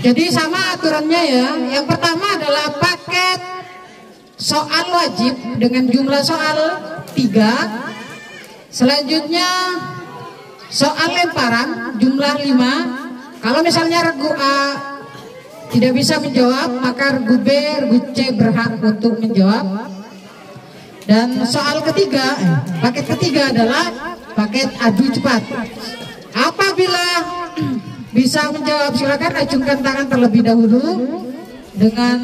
Jadi sama aturannya ya. Yang pertama adalah paket soal wajib dengan jumlah soal 3. Selanjutnya soal lemparan jumlah 5. Kalau misalnya regu A tidak bisa menjawab, maka regu B, regu C berhak untuk menjawab. Dan soal ketiga, paket ketiga adalah paket adu cepat. Apabila bisa menjawab, silakan acungkan tangan terlebih dahulu. Dengan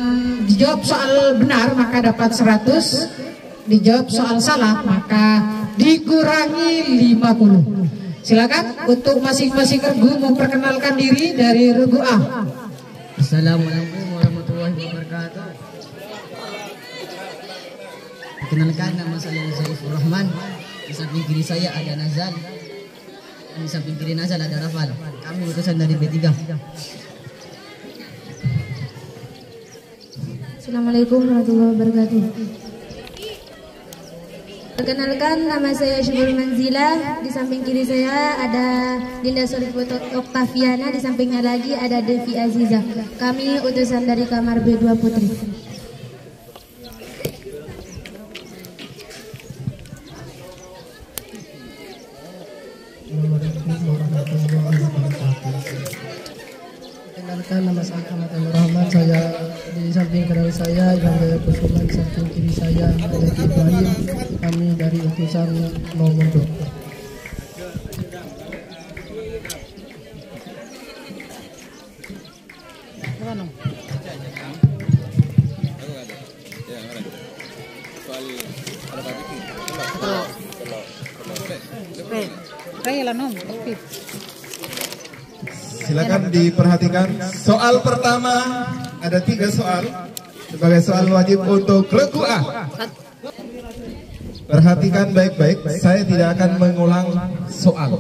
dijawab soal benar maka dapat 100, dijawab soal salah maka dikurangi 50. Silakan untuk masing-masing regu memperkenalkan diri dari regu A. Assalamualaikum warahmatullahi wabarakatuh. Perkenalkan, nama saya Zaifur Rahman. Di samping kiri saya ada Nazal. Di samping kiri Nazal ada Rafal. Kami utusan dari B3. Assalamualaikum warahmatullahi wabarakatuh. Perkenalkan, nama saya Syukur Manzila. Di samping kiri saya ada Dinda Solifut Oktaviana. Di sampingnya lagi ada Devi Aziza. Kami utusan dari kamar B2 Putri. Perkenalkan, nama saya Ahmad Rahman. Saya di samping kanan saya Ilham Jaya Kusuma, di samping kiri saya ada Ibrahim. Kami dari utusan nomor 2. Silakan diperhatikan. Soal pertama ada 3 soal sebagai soal wajib untuk regu A. Perhatikan baik-baik, saya tidak akan mengulang soal.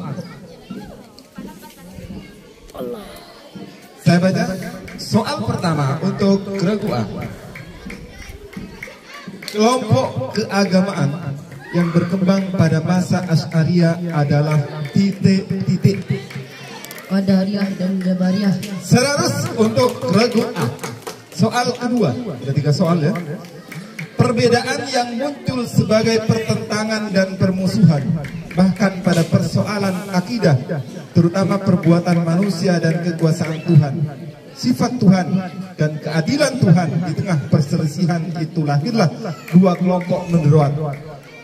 Saya baca soal pertama untuk regu A. Kelompok keagamaan yang berkembang pada masa Asy'ariyah adalah titik-titik. Qadariyah dan Jabariyah. 100 untuk regu A. Soal kedua, ada 3 soal ya. Perbedaan yang muncul sebagai pertentangan dan permusuhan, bahkan pada persoalan akidah, terutama perbuatan manusia dan kekuasaan Tuhan, sifat Tuhan dan keadilan Tuhan di tengah perselisihan itu lahirlah 2 kelompok menderuat.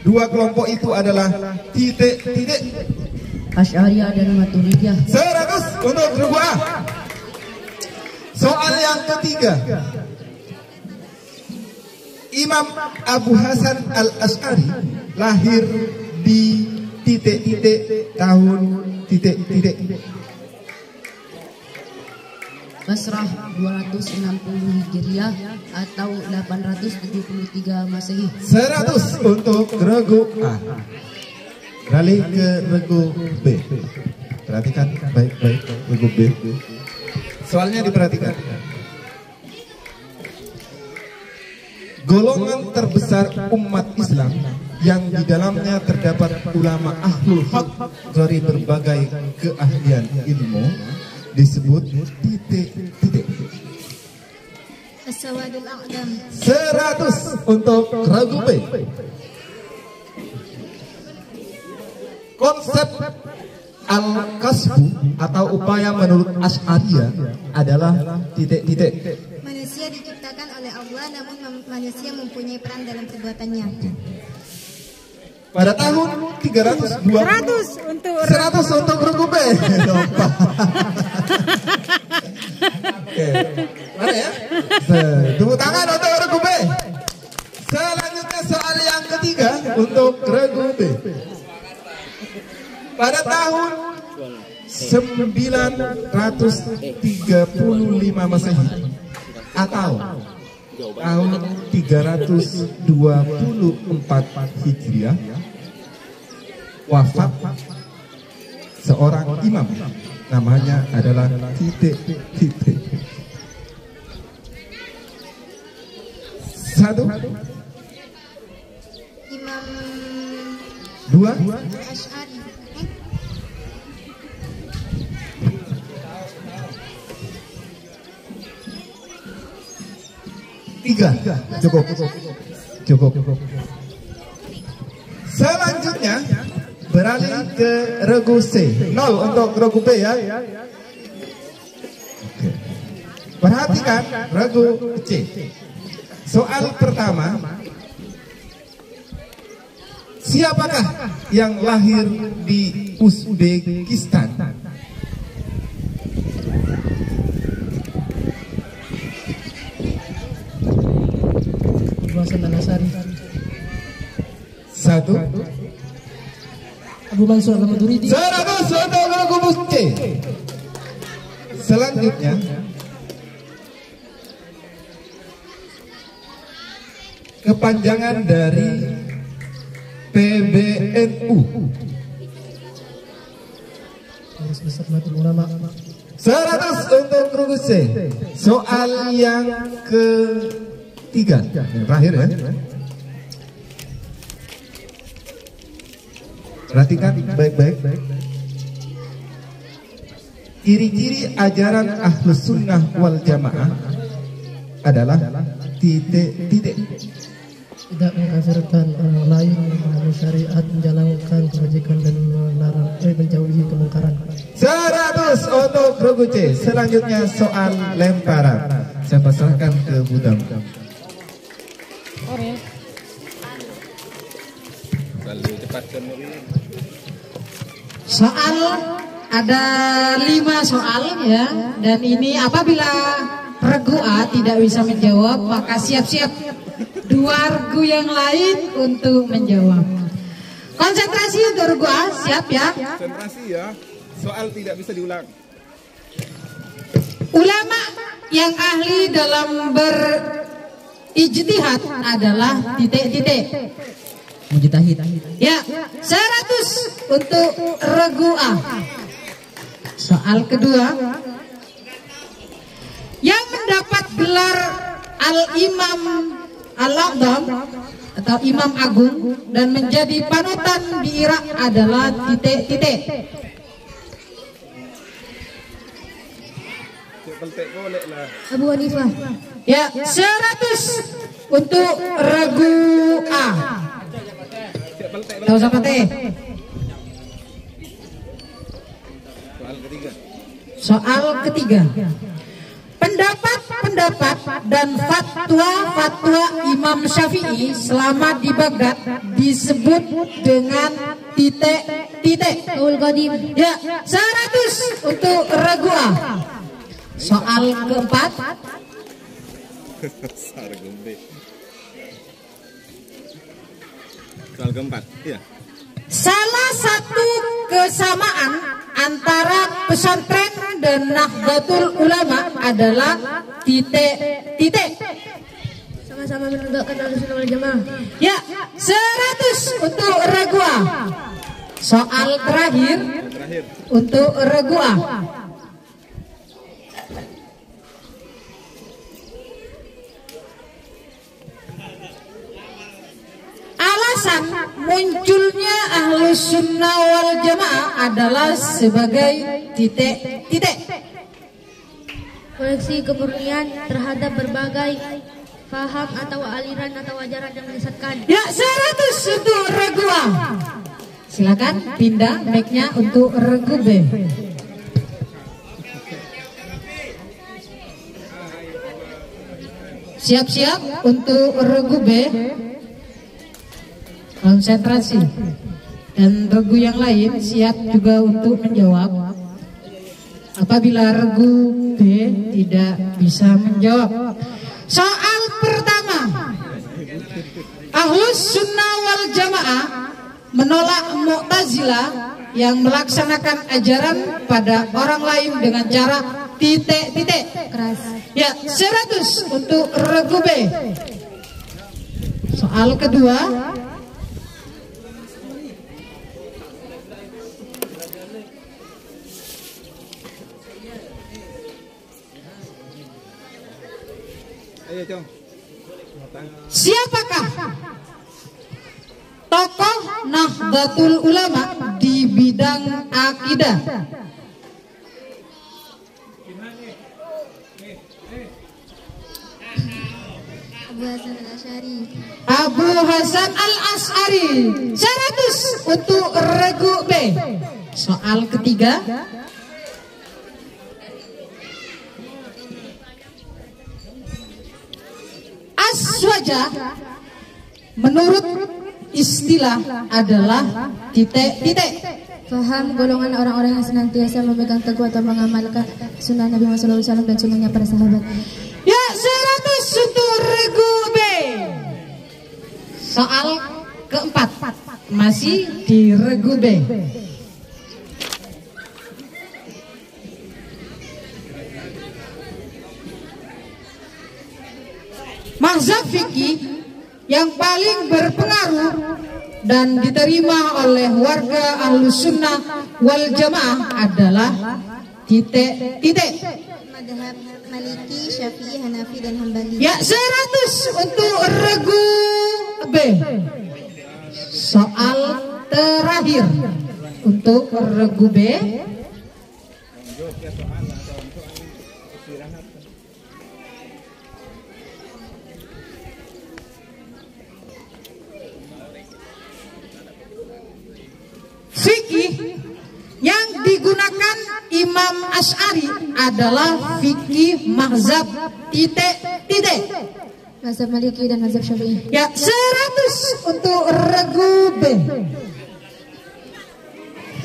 2 kelompok itu adalah titik-titik. Asy'ariyah dan Maturidiyah. 100 untuk regu A. Soal yang ketiga, Imam Abu Hasan Al-Asy'ari lahir di titik-titik tahun titik-titik. Basrah 260 Hijriah atau 873 Masehi. 100 untuk regu A. Beralih ke regu B. Perhatikan baik-baik regu B. Soalnya diperhatikan. Golongan terbesar umat Islam yang di dalamnya terdapat ulama ahlul haq dari berbagai keahlian ilmu disebut titik-titik. As-Sawadul A'dam. 100 untuk regu B. Konsep al-kasbu atau upaya menurut Asy'ariyah adalah titik-titik. Manusia diciptakan oleh Allah, namun manusia mempunyai peran dalam perbuatannya. Pada tahun 320 100 untuk regu B. Oke. Mana ya? Tepuk tangan untuk regu B. Selanjutnya soal yang ketiga untuk regu B. Pada tahun 935 Masehi atau tahun 324 Hijriah wafat seorang imam, namanya adalah titik-titik. 1, Imam 2, Asy'ari. 3. Cukup. Selanjutnya beralih ke regu C. 0 untuk regu B ya. Oke. Perhatikan regu C. Soal pertama, siapakah yang lahir di Uzbekistan? Hasan Al-Asari. 1. Abu Mansur Al-Maturidi. 100 untuk regu C. Selanjutnya kepanjangan dari PBNU. Pengurus Besar Nahdlatul Ulama. 100 untuk regu C. Soal yang ketiga, yang terakhir ya. Perhatikan baik-baik. Ciri-ciri ajaran Ahlus Sunnah wal Jamaah adalah titik-titik. Tidak mengkafirkan orang lain, memahami syariat, menjalankan kebajikan dan menjauhi kemungkaran. 100 untuk regu C. Selanjutnya soal lemparan. Saya pasrahkan ke Budam. Soal ada 5 soal ya, dan ini apabila regu A tidak bisa menjawab, maka siap-siap 2 regu yang lain untuk menjawab. Konsentrasi untuk regu A, siap ya? Konsentrasi ya. Soal tidak bisa diulang. Ulama yang ahli dalam berijtihad adalah titik-titik. Mujtahid. Ya, 100 untuk regu A. Soal kedua, yang mendapat gelar Al-Imam Al-A'zam atau Imam Agung dan menjadi panutan di Irak adalah titik-titik. Abu Hanifah. Ya, 100 untuk regu A. Tahu siapa teh? Soal ketiga. Pendapat dan fatwa Imam Syafi'i selama di Baghdad disebut dengan titik-titik. Qaul Qadim. Ya, 100 untuk regu A. Soal keempat. Soal keempat, iya. Salah satu kesamaan antara pesantren dan Nahdlatul Ulama adalah titik-titik. Sama-sama menegakkan Ahlussunnah wal Jamaah. Ya, 100 untuk regu A. Soal terakhir untuk regu A. Alasan munculnya Ahlus Sunnah wal Jamaah adalah sebagai titik-titik. Koleksi kemurnian terhadap berbagai faham atau aliran atau ajaran yang menyesatkan. Ya, 100 untuk regu A. Silakan pindah mic-nya untuk regu B. Siap-siap untuk regu B. Konsentrasi. Dan regu yang lain siap juga untuk menjawab. Apabila regu B tidak bisa menjawab. Soal pertama, Ahlus Sunnah wal Jamaah menolak Mu'tazilah yang melaksanakan ajaran pada orang lain dengan cara titik-titik. Keras. Ya, 100 untuk regu B. Soal kedua, siapakah tokoh Nahdlatul Ulama di bidang akidah? Abu Hasan Al-Asy'ari. Abu Hasan Al-Asy'ari 100 untuk regu B. Soal ketiga. Aswaja menurut istilah adalah titik-titik. Faham golongan orang-orang yang senantiasa memegang teguh atau mengamalkan sunnah Nabi Muhammad SAW dan sunnahnya para sahabat. Ya, 100 untuk regu B. Soal keempat masih di regu B. Mazhab fikih yang paling berpengaruh dan diterima oleh warga Ahlus Sunnah wal Jamaah adalah titik-titik. Madhab Maliki, Syafi'i, Hanafi dan Hambali. Ya, 100 untuk regu B. Soal terakhir untuk regu B. Fikih yang digunakan Imam Asy'ari adalah fikih mazhab titik-titik. Mazhab Maliki dan mazhab Syafi'i. Ya, 100 untuk regu B.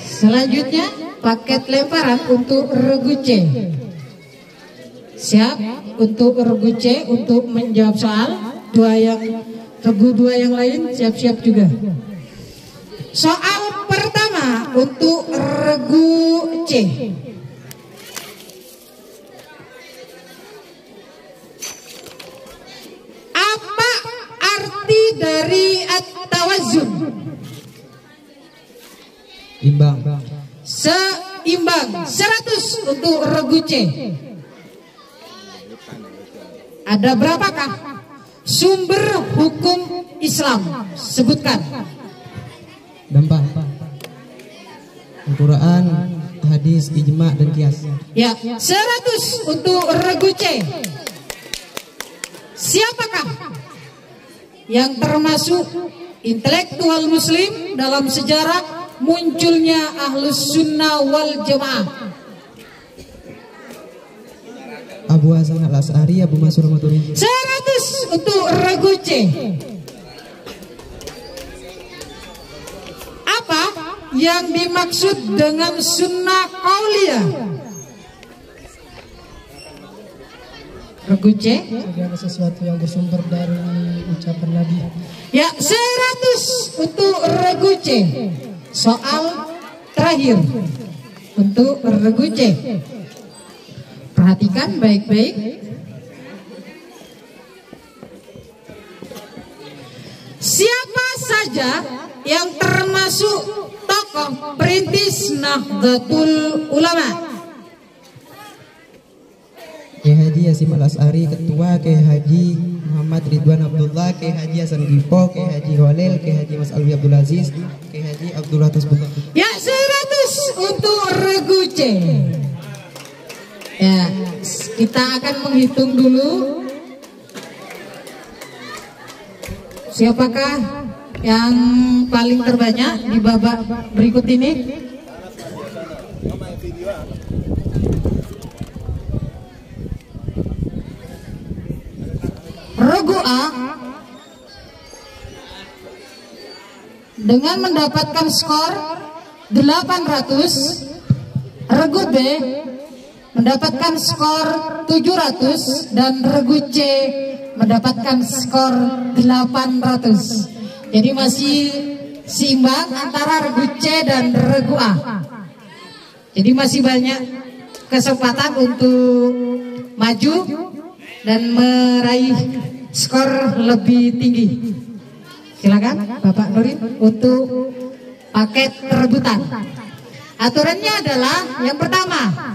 Selanjutnya paket lemparan untuk regu C. Siap untuk regu C untuk menjawab soal. Regu dua yang lain siap-siap juga. Soal pertama untuk regu C. Apa arti dari at-tawazun? Imbang. Seimbang. 100 untuk regu C. Ada berapakah sumber hukum Islam? Sebutkan. Gampang. Al-Quran, hadis, ijma dan qiyas. Ya, 100 untuk regu C. Siapakah yang termasuk intelektual muslim dalam sejarah munculnya Ahlus Sunnah wal Jamaah? Abu Hasan Al-Asy'ari, Abu Mansur Maturidi. 100 untuk regu C. Apa yang dimaksud dengan sunnah qauliyah? Regu C. Segala sesuatu yang bersumber dari ucapan Nabi. Ya, 100 untuk regu C. Soal terakhir untuk regu C. Perhatikan baik-baik. Siapa saja yang termasuk tokoh perintis Nahdlatul Ulama? Kiai Haji Hasyim Al-Asy'ari, Ketua Kiai Haji Muhammad Ridwan Abdullah, Kiai Haji Hasan Dipo, Kiai Haji Khalil, Kiai Haji Mas Alwi Abdul Aziz, Kiai Haji Abdullah Tasbullah. Ya, 100 untuk regu C. Ya, kita akan menghitung dulu siapakah yang paling terbanyak di babak berikut ini. Regu A dengan mendapatkan skor 800, regu B mendapatkan skor 700 dan regu C mendapatkan skor 800. Jadi masih seimbang antara regu C dan regu A. Jadi masih banyak kesempatan untuk maju dan meraih skor lebih tinggi. Silakan Bapak Nurin untuk paket rebutan. Aturannya adalah yang pertama,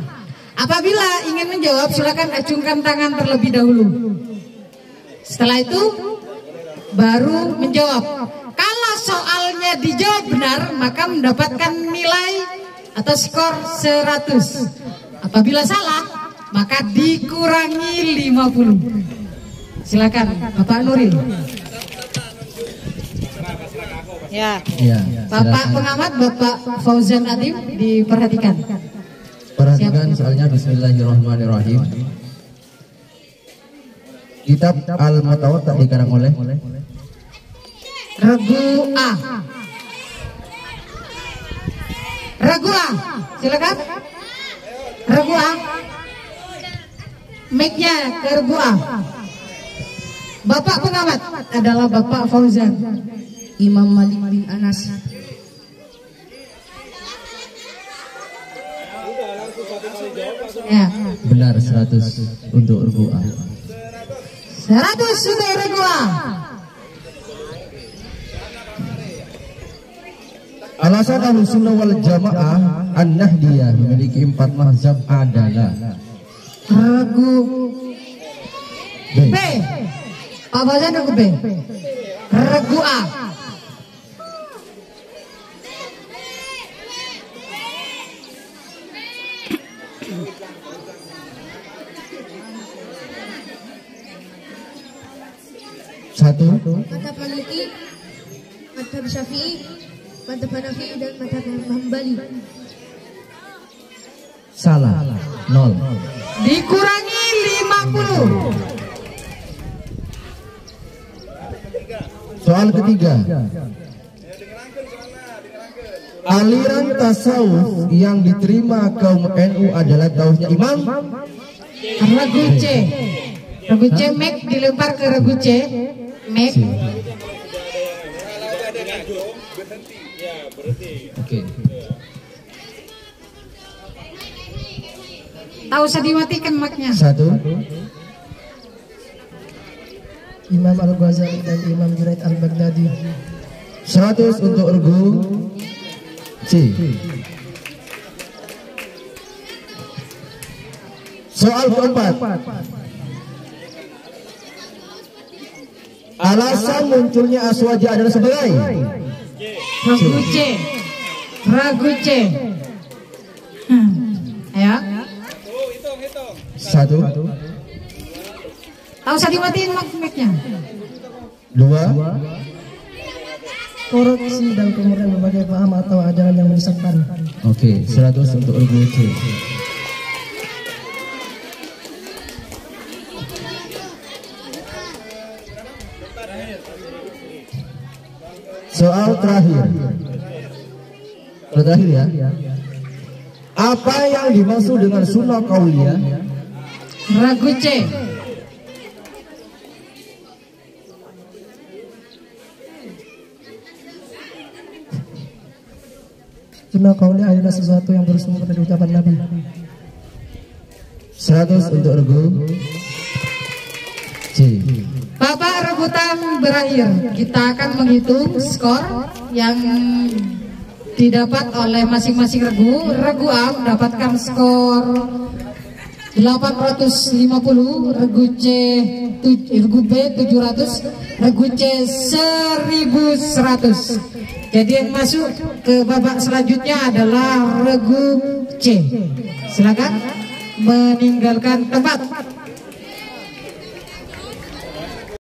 apabila ingin menjawab silakan acungkan tangan terlebih dahulu. Setelah itu baru menjawab. Kalau soalnya dijawab benar maka mendapatkan nilai atau skor 100. Apabila salah maka dikurangi 50. Silakan Bapak Nuril. Ya. Bapak pengamat Bapak Fauzan Adim diperhatikan. Perhatikan soalnya. Bismillahirrahmanirrahim. Kitab Al-Mutawatta dikarang oleh Regu A. Regu A, silakan. Regu A. Mic-nya ke Regu A. Bapak pengamat adalah Bapak Fauzan. Imam Malik bin Anas. Ya. benar 100 untuk Regu A. 100 untuk Regu A. Alasan Ahlussunnah wal Jamaah An-Nahdiyah memiliki 4 mazhab adalah Regu B. Pak Fauzan Regu B. Regu A. Satu, Madhab Maliki, Madhab Syafi'i, Madhab Hanafi dan Madhab Hambali. salah 0. Dikurangi 50. Soal ketiga, aliran tasawuf yang diterima kaum NU adalah tauhidnya Imam Regu C. Regu C, Mek dilempar ke Regu C. Mek. Oke. Tahu usah dimatikan Mek-nya. 1, Imam Al-Ghazali dan Imam Junaid Al-Baghdadi. 100 untuk Regu C. Soal keempat, alasan munculnya aswaja adalah sebagai Regu C. Regu C. Ayo. 1, Tahu usah dimatiin Mek-nya. 2, Korupsi dan kemudian berbagai paham atau ajaran yang menyesatkan. Oke, 100 untuk Regu C. Soal terakhir. Soal terakhir ya. Apa yang dimaksud dengan sunnah qauliyah? Regu C. Sunnah qauliyah adalah sesuatu yang bersumber dari ucapan Nabi. 100 untuk Regu C. Bapak rebutan berakhir. Kita akan menghitung skor yang didapat oleh masing-masing regu. Regu A mendapatkan skor 850, regu C regu B 700, regu C 1100. Jadi yang masuk ke babak selanjutnya adalah regu C. Silakan meninggalkan tempat.